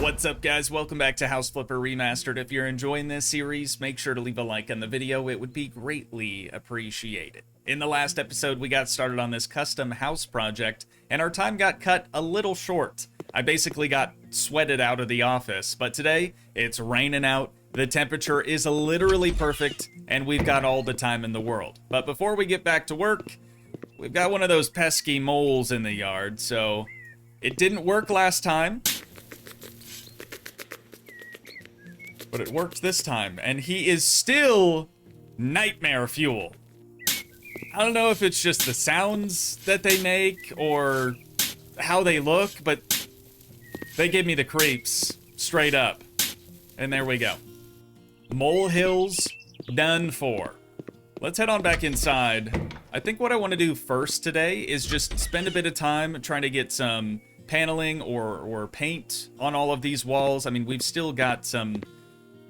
What's up, guys? Welcome back to House Flipper Remastered. If you're enjoying this series, make sure to leave a like on the video. It would be greatly appreciated. In the last episode, we got started on this custom house project, and our time got cut a little short. I basically got sweated out of the office, but today, it's raining out, the temperature is literally perfect, and we've got all the time in the world. But before we get back to work, we've got one of those pesky moles in the yard, so it didn't work last time. But it worked this time, and he is still nightmare fuel. I don't know if it's just the sounds that they make or how they look, but they give me the creeps straight up. And there we go. Molehills done for. Let's head on back inside. I think what I want to do first today is just spend a bit of time trying to get some paneling or paint on all of these walls. I mean, we've still got some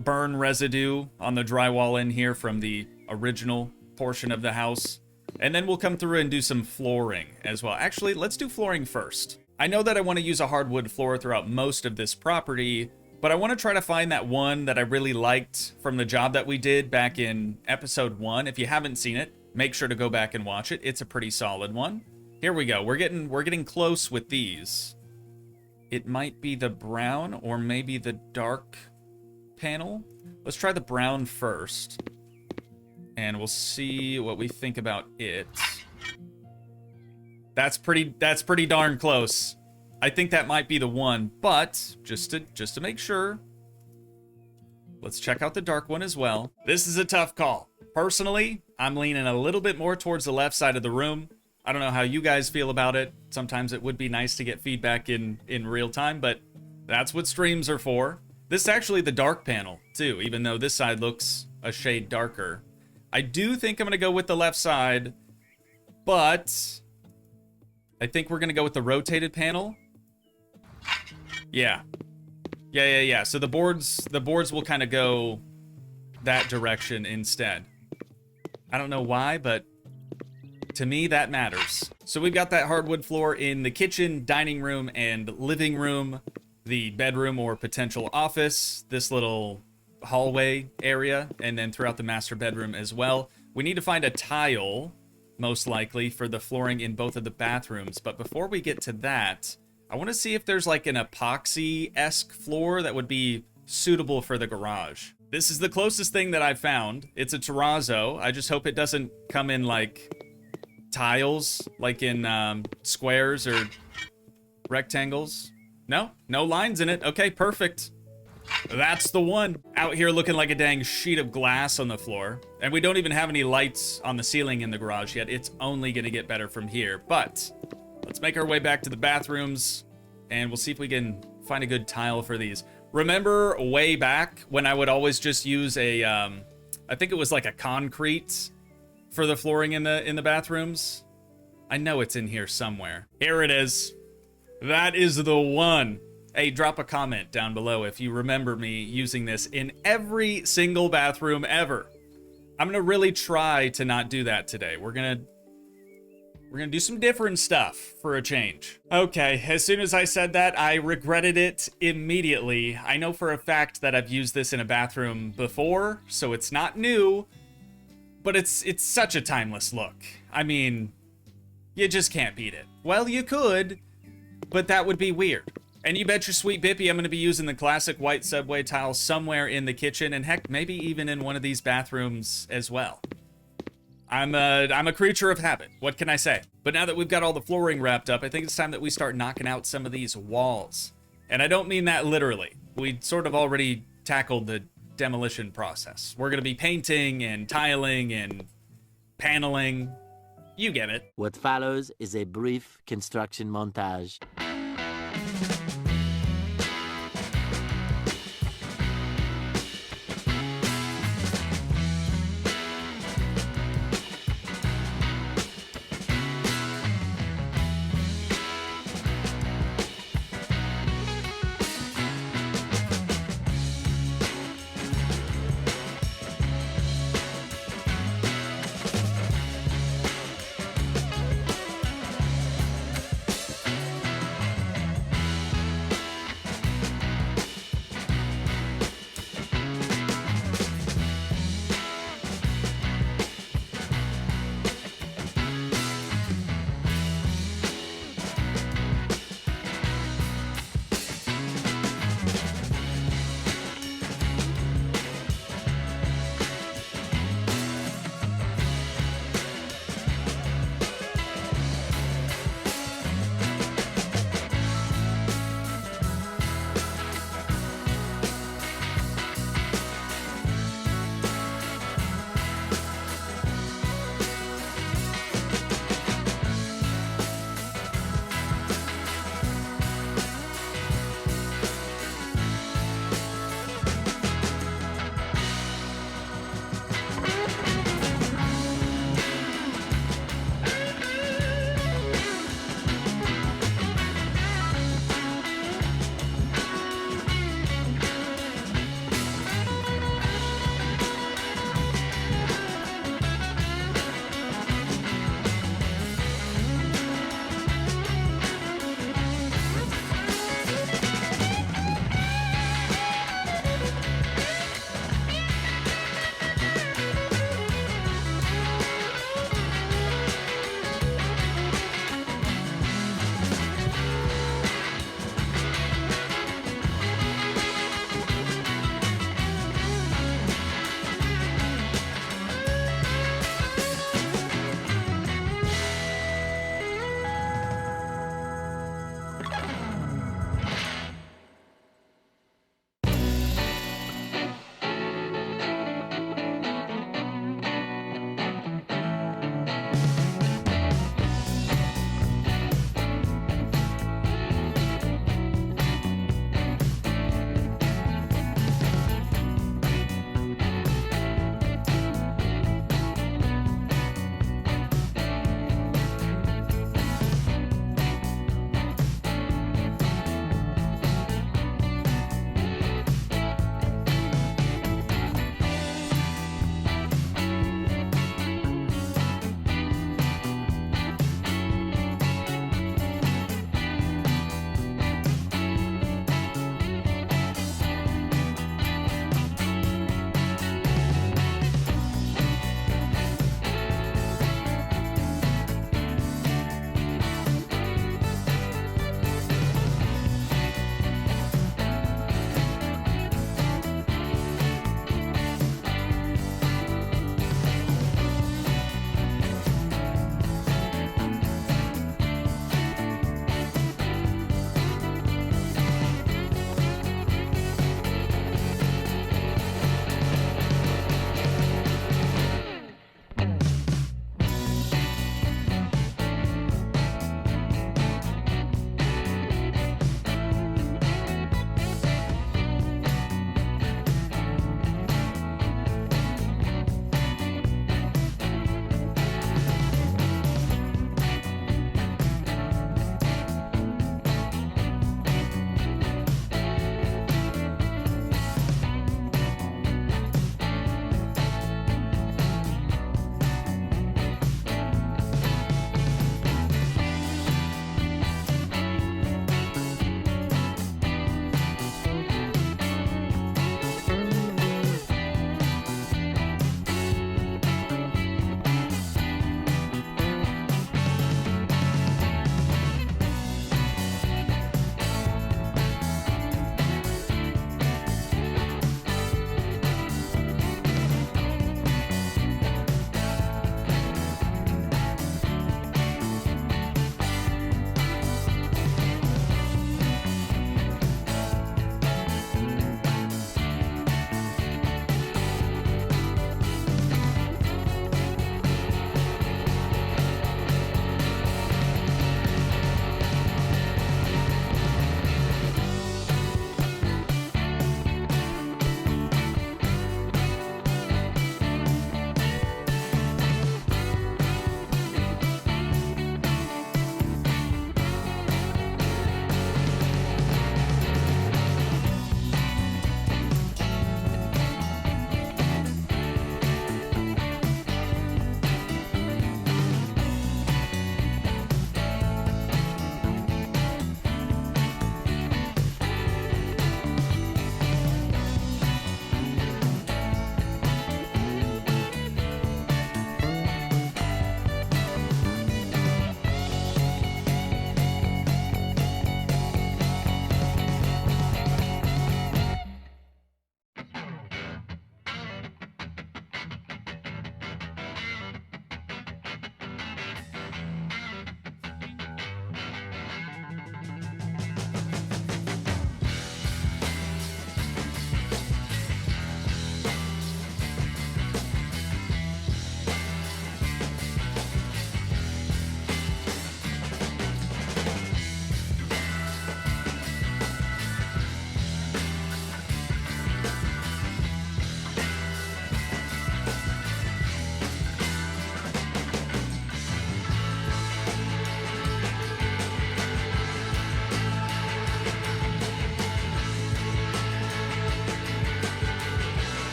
burn residue on the drywall in here from the original portion of the house. And then we'll come through and do some flooring as well. Actually, let's do flooring first. I know that I want to use a hardwood floor throughout most of this property, but I want to try to find that one that I really liked from the job that we did back in episode 1. If you haven't seen it, make sure to go back and watch it. It's a pretty solid one. Here we go. We're getting close with these. It might be the brown or maybe the dark panel. Let's try the brown first, and we'll see what we think about it. That's pretty darn close. I think that might be the one, but just to make sure, let's check out the dark one as well. This is a tough call. Personally, I'm leaning a little bit more towards the left side of the room. I don't know how you guys feel about it. Sometimes it would be nice to get feedback in real time, but that's what streams are for. This is actually the dark panel, too, even though this side looks a shade darker. I do think I'm going to go with the left side, but I think we're going to go with the rotated panel. Yeah. So the boards will kind of go that direction instead. I don't know why, but to me, that matters. So we've got that hardwood floor in the kitchen, dining room, and living room, the bedroom or potential office, this little hallway area, and then throughout the master bedroom as well. We need to find a tile, most likely, for the flooring in both of the bathrooms. But before we get to that, I want to see if there's like an epoxy-esque floor that would be suitable for the garage. This is the closest thing that I've found. It's a terrazzo. I just hope it doesn't come in like tiles, like in squares or rectangles. No lines in it. Okay, perfect. That's the one. Out here looking like a dang sheet of glass on the floor. And we don't even have any lights on the ceiling in the garage yet. It's only gonna get better from here. But let's make our way back to the bathrooms, and we'll see if we can find a good tile for these. Remember way back when I would always just use a, I think it was like a concrete for the flooring in the bathrooms? I know it's in here somewhere. Here it is. That is the one. Hey, drop a comment down below if you remember me using this in every single bathroom ever. I'm gonna really try to not do that today. We're gonna do some different stuff for a change. Okay, as soon as I said that, I regretted it immediately. I know for a fact that I've used this in a bathroom before, so it's not new, but it's such a timeless look. I mean, you just can't beat it. Well, you could, but that would be weird. And you bet your sweet Bippy I'm going to be using the classic white subway tile somewhere in the kitchen, and heck, maybe even in one of these bathrooms as well. I'm a creature of habit. What can I say? But now that we've got all the flooring wrapped up, I think it's time that we start knocking out some of these walls. And I don't mean that literally. We sort of already tackled the demolition process. We're going to be painting and tiling and paneling. You get it. What follows is a brief construction montage.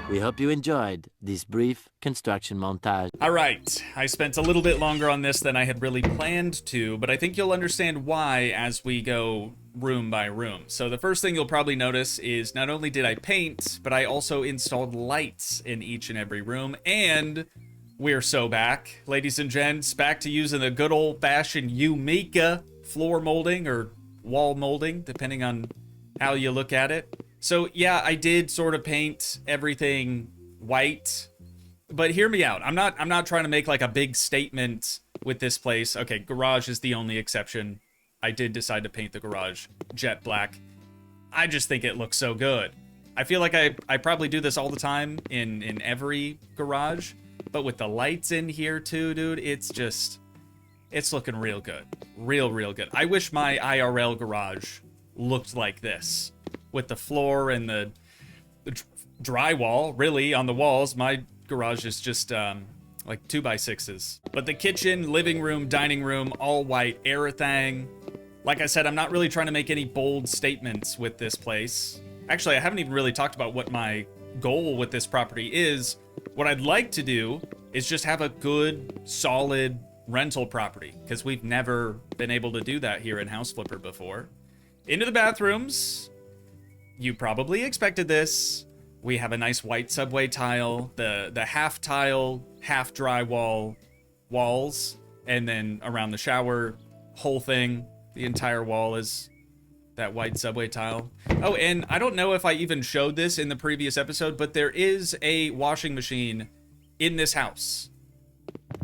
We hope you enjoyed this brief construction montage. All right, I spent a little bit longer on this than I had really planned to, but I think you'll understand why as we go room by room. So the first thing you'll probably notice is not only did I paint, but I also installed lights in each and every room, and we're so back, ladies and gents, back to using the good old-fashioned Umika floor molding or wall molding, depending on how you look at it. So yeah, I did sort of paint everything white, but hear me out. I'm not trying to make like a big statement with this place. Okay, garage is the only exception. I did decide to paint the garage jet black. I just think it looks so good. I feel like I probably do this all the time in every garage, but with the lights in here too, dude, it's looking real good. Real good. I wish my IRL garage looked like this, with the floor and the drywall, really, on the walls. My garage is just like 2x6s. But the kitchen, living room, dining room, all white, everything. Like I said, I'm not really trying to make any bold statements with this place. Actually, I haven't even really talked about what my goal with this property is. What I'd like to do is just have a good, solid rental property, because we've never been able to do that here in House Flipper before. Into the bathrooms. You probably expected this. We have a nice white subway tile, the half tile, half drywall walls, and then around the shower, whole thing, the entire wall is that white subway tile. Oh, and I don't know if I even showed this in the previous episode, but there is a washing machine in this house.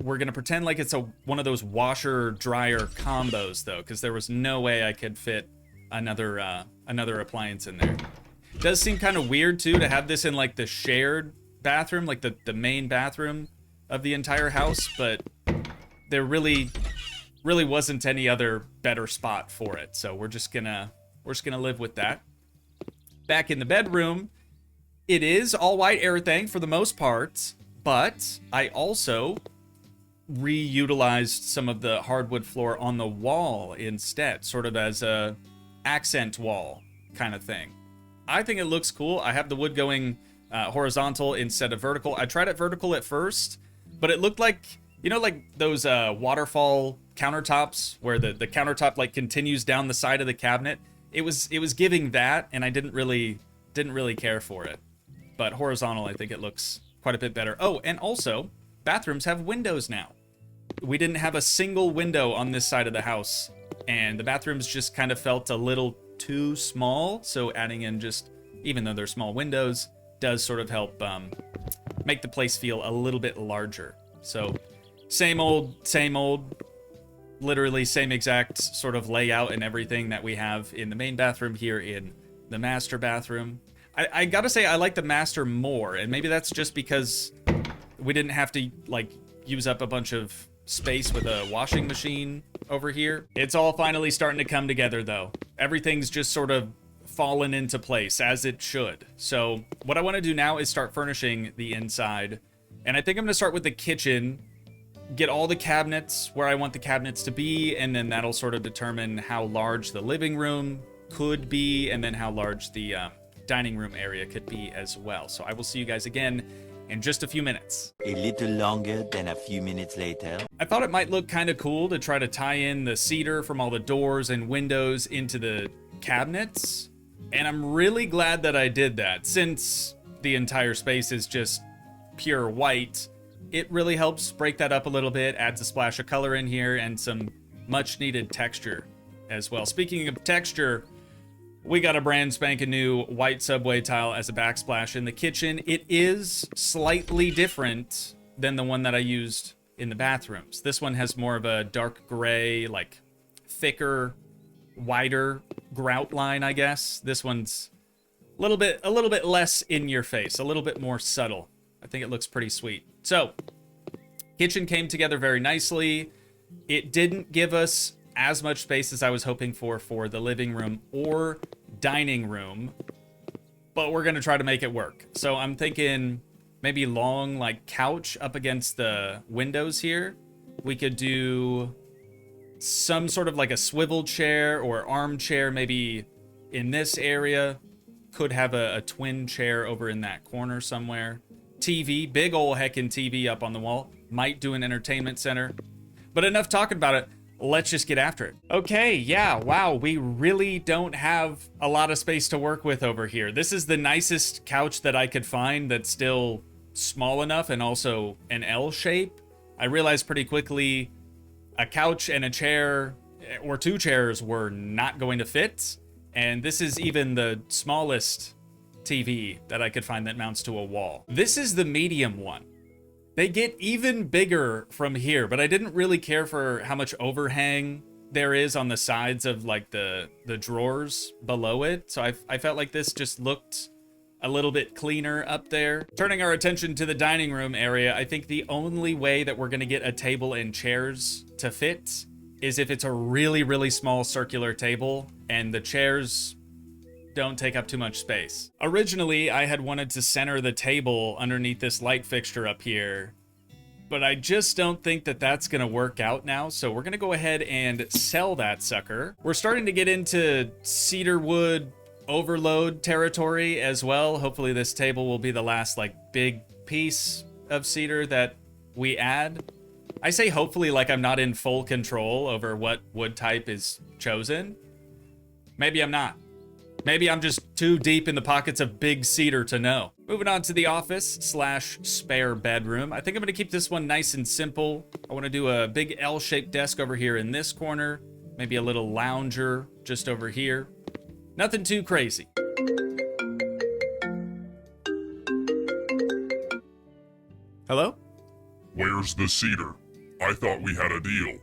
We're gonna pretend like it's one of those washer-dryer combos, though, because there was no way I could fit another appliance in there. It does seem kind of weird too to have this in like the shared bathroom, like the main bathroom of the entire house, but there really wasn't any other better spot for it, so we're just gonna live with that. Back in the bedroom, it is all white everything for the most part, but I also reutilized some of the hardwood floor on the wall instead, sort of as a accent wall kind of thing. I think it looks cool. I have the wood going horizontal instead of vertical. I tried it vertical at first, but it looked like, you know, like those waterfall countertops where the countertop like continues down the side of the cabinet. It was giving that, and I didn't really care for it. But horizontal, I think it looks quite a bit better. Oh, and also bathrooms have windows now. We didn't have a single window on this side of the house, and the bathrooms just kind of felt a little too small, so adding in just, even though they're small windows, does sort of help make the place feel a little bit larger. So same old, literally same exact sort of layout and everything that we have in the main bathroom here in the master bathroom. I gotta say, I like the master more, and maybe that's just because we didn't have to like use up a bunch of space with a washing machine over here. It's all finally starting to come together though. Everything's just sort of fallen into place as it should. So what I want to do now is start furnishing the inside, and I think I'm going to start with the kitchen, get all the cabinets where I want the cabinets to be, and then that'll sort of determine how large the living room could be, and then how large the dining room area could be as well. So I will see you guys again in just a few minutes. A little longer than a few minutes later. I thought it might look kind of cool to try to tie in the cedar from all the doors and windows into the cabinets, and I'm really glad that I did that. Since the entire space is just pure white, it really helps break that up a little bit, adds a splash of color in here, and some much needed texture as well. Speaking of texture, we got a brand spanking new white subway tile as a backsplash in the kitchen. It is slightly different than the one that I used in the bathrooms. This one has more of a dark gray, like thicker, wider grout line, I guess. This one's a little bit less in your face, a little bit more subtle. I think it looks pretty sweet. So, kitchen came together very nicely. It didn't give us as much space as I was hoping for the living room or dining room, but we're gonna try to make it work. So I'm thinking maybe long like couch up against the windows here. We could do some sort of like a swivel chair or armchair maybe in this area. Could have a twin chair over in that corner somewhere. TV, big ol' heckin' TV up on the wall. Might do an entertainment center. But enough talking about it. Let's just get after it. Okay, yeah, wow, we really don't have a lot of space to work with over here. This is the nicest couch that I could find that's still small enough and also an L shape. I realized pretty quickly a couch and a chair, or two chairs, were not going to fit. And this is even the smallest TV that I could find that mounts to a wall. This is the medium one. They get even bigger from here, but I didn't really care for how much overhang there is on the sides of like the drawers below it. So I felt like this just looked a little bit cleaner up there. Turning our attention to the dining room area, I think the only way that we're gonna get a table and chairs to fit is if it's a really, really small circular table and the chairs don't take up too much space. Originally, I had wanted to center the table underneath this light fixture up here, but I just don't think that that's gonna work out now, so we're gonna go ahead and sell that sucker. We're starting to get into cedar wood overload territory as well. Hopefully this table will be the last like big piece of cedar that we add. I say hopefully like I'm not in full control over what wood type is chosen. Maybe I'm not. Maybe I'm just too deep in the pockets of big cedar to know. Moving on to the office / spare bedroom. I think I'm gonna keep this one nice and simple. I wanna do a big L-shaped desk over here in this corner. Maybe a little lounger just over here. Nothing too crazy. Hello? Where's the cedar? I thought we had a deal.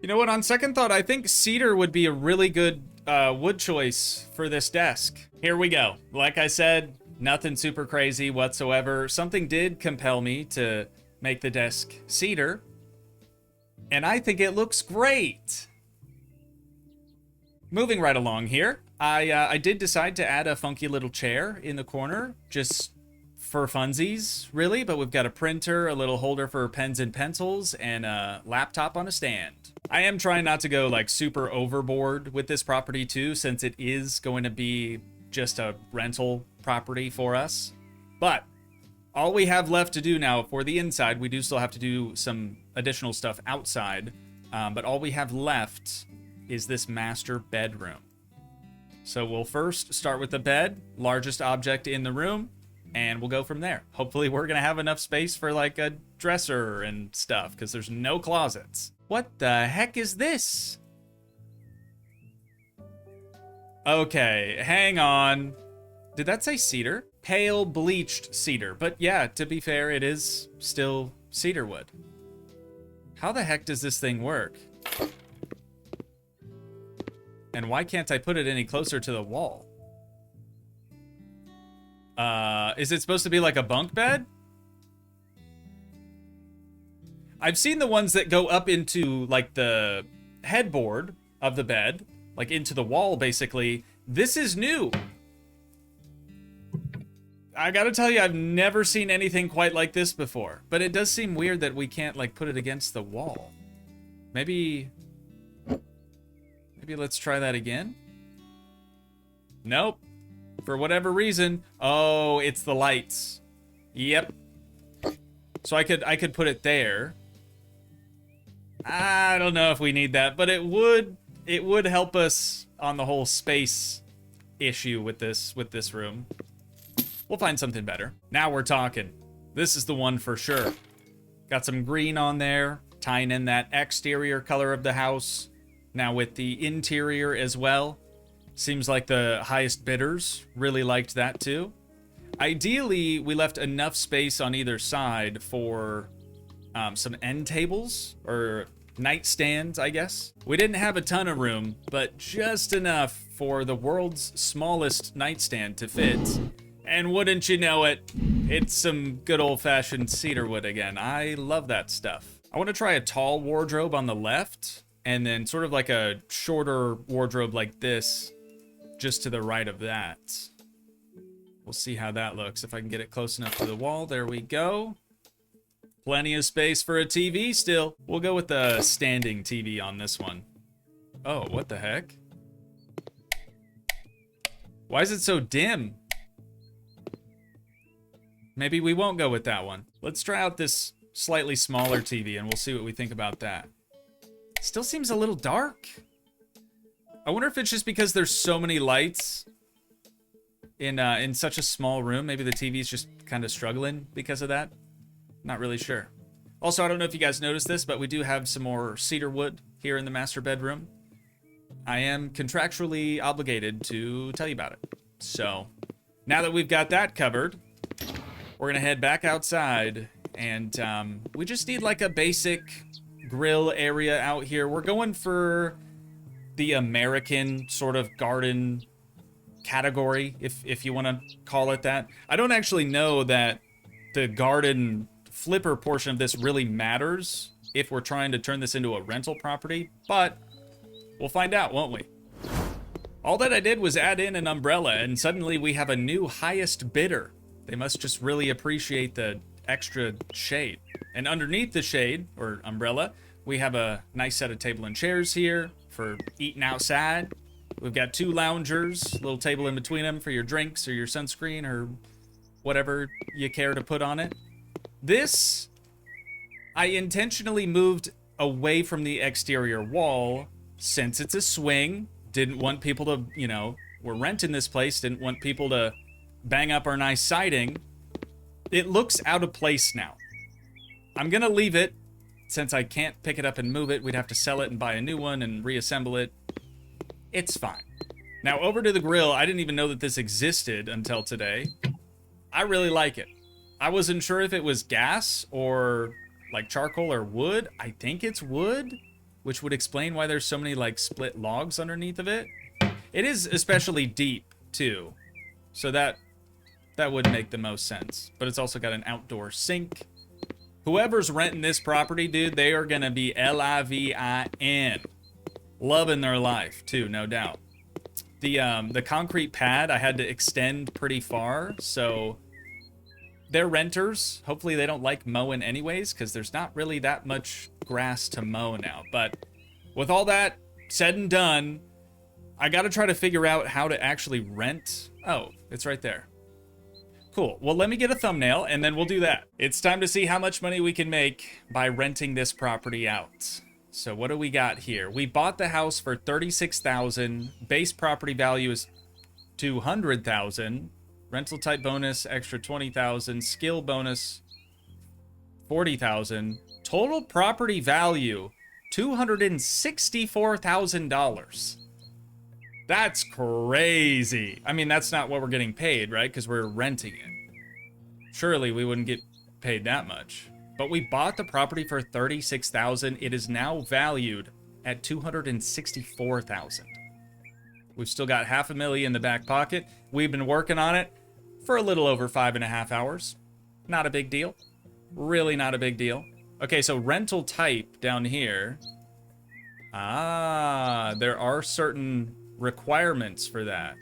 You know what, on second thought, I think cedar would be a really good wood choice for this desk. Here we go. Like I said, nothing super crazy whatsoever. Something did compel me to make the desk cedar, and I think it looks great. Moving right along here, I did decide to add a funky little chair in the corner, just for funsies, really, but we've got a printer, a little holder for pens and pencils, and a laptop on a stand. I am trying not to go like super overboard with this property too, since it is going to be just a rental property for us. But all we have left to do now for the inside, we do still have to do some additional stuff outside, but all we have left is this master bedroom. So we'll first start with the bed, largest object in the room, and we'll go from there. Hopefully we're gonna have enough space for like a dresser and stuff, because there's no closets. What the heck is this? Okay, hang on. Did that say cedar? Pale bleached cedar, but yeah, to be fair, it is still cedar wood. How the heck does this thing work? And why can't I put it any closer to the wall? Is it supposed to be like a bunk bed? I've seen the ones that go up into like the headboard of the bed, like into the wall basically. This is new. I gotta tell you, I've never seen anything quite like this before, but it does seem weird that we can't like put it against the wall. Maybe let's try that again. Nope. For whatever reason. Oh, it's the lights. Yep. So I could put it there. I don't know if we need that, but it would help us on the whole space issue with this room. We'll find something better. Now we're talking. This is the one for sure. Got some green on there, tying in that exterior color of the house. Now with the interior as well. Seems like the highest bidders really liked that too. Ideally, we left enough space on either side for some end tables or nightstands, I guess. We didn't have a ton of room, but just enough for the world's smallest nightstand to fit. And wouldn't you know it, it's some good old-fashioned cedar wood again. I love that stuff. I want to try a tall wardrobe on the left, and then sort of like a shorter wardrobe like this, just to the right of that. We'll see how that looks. If I can get it close enough to the wall, there we go. Plenty of space for a TV still. We'll go with the standing TV on this one. Oh, what the heck? Why is it so dim? Maybe we won't go with that one. Let's try out this slightly smaller TV and we'll see what we think about that. Still seems a little dark. I wonder if it's just because there's so many lights in such a small room. Maybe the TV's just kind of struggling because of that. Not really sure. Also, I don't know if you guys noticed this, but we do have some more cedar wood here in the master bedroom. I am contractually obligated to tell you about it. So, now that we've got that covered, we're gonna head back outside, and we just need like a basic grill area out here. We're going for the American sort of garden category, if you want to call it that. I don't actually know that the garden flipper portion of this really matters if we're trying to turn this into a rental property, but we'll find out, won't we? All that I did was add in an umbrella, and suddenly we have a new highest bidder. They must just really appreciate the extra shade. And underneath the shade, or umbrella, we have a nice set of table and chairs here for eating outside. We've got 2 loungers, little table in between them for your drinks or your sunscreen or whatever you care to put on it. This, I intentionally moved away from the exterior wall since it's a swing. Didn't want people to, you know, we're renting this place, didn't want people to bang up our nice siding. It looks out of place now. I'm gonna leave it. Since I can't pick it up and move it, we'd have to sell it and buy a new one and reassemble it. It's fine. Now over to the grill. I didn't even know that this existed until today. I really like it. I wasn't sure if it was gas or like charcoal or wood. I think it's wood, which would explain why there's so many like split logs underneath of it. It is especially deep too, so that would make the most sense. But it's also got an outdoor sink. Whoever's renting this property, dude, they are gonna be L-I-V-I-N. Loving their life too, no doubt. The concrete pad I had to extend pretty far, so they're renters. Hopefully they don't like mowing anyways, because there's not really that much grass to mow now. But with all that said and done, I gotta try to figure out how to actually rent. Oh, it's right there. Cool. Well, let me get a thumbnail and then we'll do that. It's time to see how much money we can make by renting this property out. So what do we got here? We bought the house for $36,000. Base property value is $200,000. Rental type bonus extra $20,000. Skill bonus $40,000. Total property value $264,000. That's crazy. I mean, that's not what we're getting paid, right? Because we're renting it. Surely we wouldn't get paid that much. But we bought the property for $36,000. It is now valued at $264,000. We've still got $500,000 in the back pocket. We've been working on it for a little over 5.5 hours. Not a big deal. Really not a big deal. Okay, so rental type down here. Ah, there are certain requirements for that.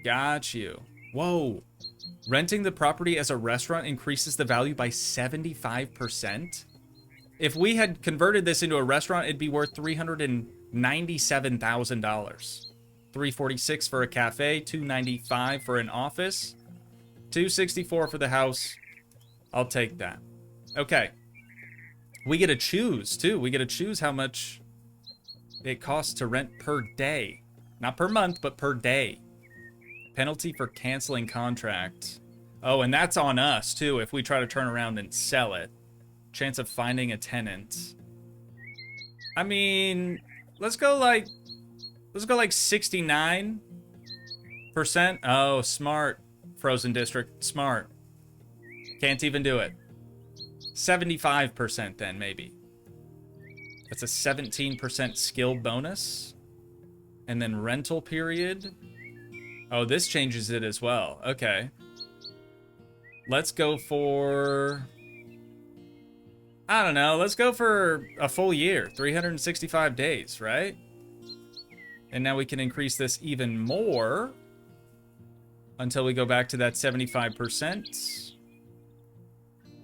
Got you. Whoa. Renting the property as a restaurant increases the value by 75%. If we had converted this into a restaurant, it'd be worth $397,000. $346 for a cafe, $295 for an office, $264 for the house. I'll take that. Okay. We get to choose too. We get to choose how much it costs to rent per day. Not per month, but per day. Penalty for canceling contract. Oh, and that's on us too if we try to turn around and sell it. Chance of finding a tenant. I mean, let's go like 69%. Oh, smart. Frozen District, smart. Can't even do it. 75% then, maybe. That's a 17% skill bonus. And then rental period. Oh, this changes it as well. Okay. Let's go for... I don't know. Let's go for a full year. 365 days, right? And now we can increase this even more until we go back to that 75%.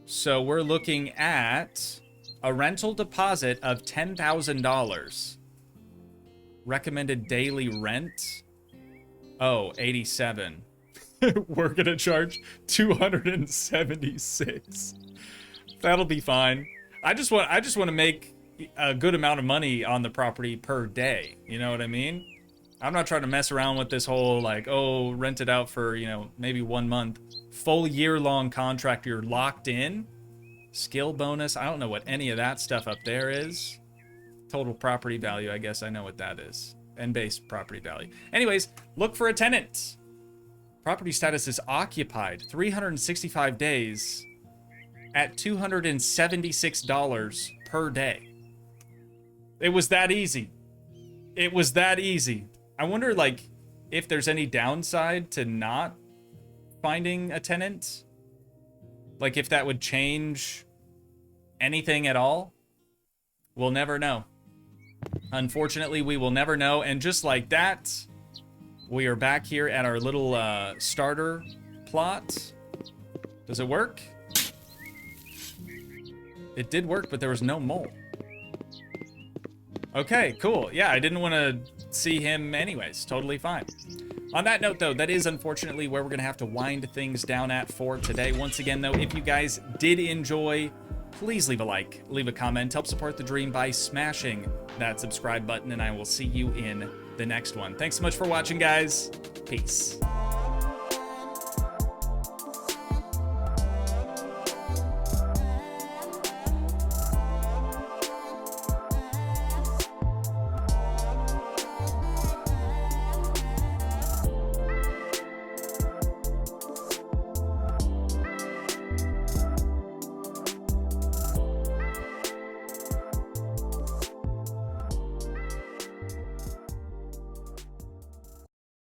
So we're looking at a rental deposit of $10,000. Recommended daily rent. Oh, 87. We're gonna charge 276. That'll be fine. I just want to make a good amount of money on the property per day. You know what I mean? I'm not trying to mess around with this whole like, oh, rent it out for, you know, maybe 1 month. Full year-long contract, you're locked in. Skill bonus, I don't know what any of that stuff up there is. Total property value, I guess I know what that is. And base property value. Anyways, look for a tenant. Property status is occupied. 365 days at $276 per day. It was that easy. It was that easy. I wonder, like, if there's any downside to not finding a tenant. Like, if that would change anything at all. We'll never know. Unfortunately, we will never know. And just like that, we are back here at our little starter plot. Does it work? It did work, but there was no mole. Okay, cool. Yeah, I didn't want to see him anyways. Totally fine. On that note, though, that is unfortunately where we're going to have to wind things down at for today. Once again, though, if you guys did enjoy, please leave a like, leave a comment, help support the dream by smashing that subscribe button, and I will see you in the next one. Thanks so much for watching, guys. Peace.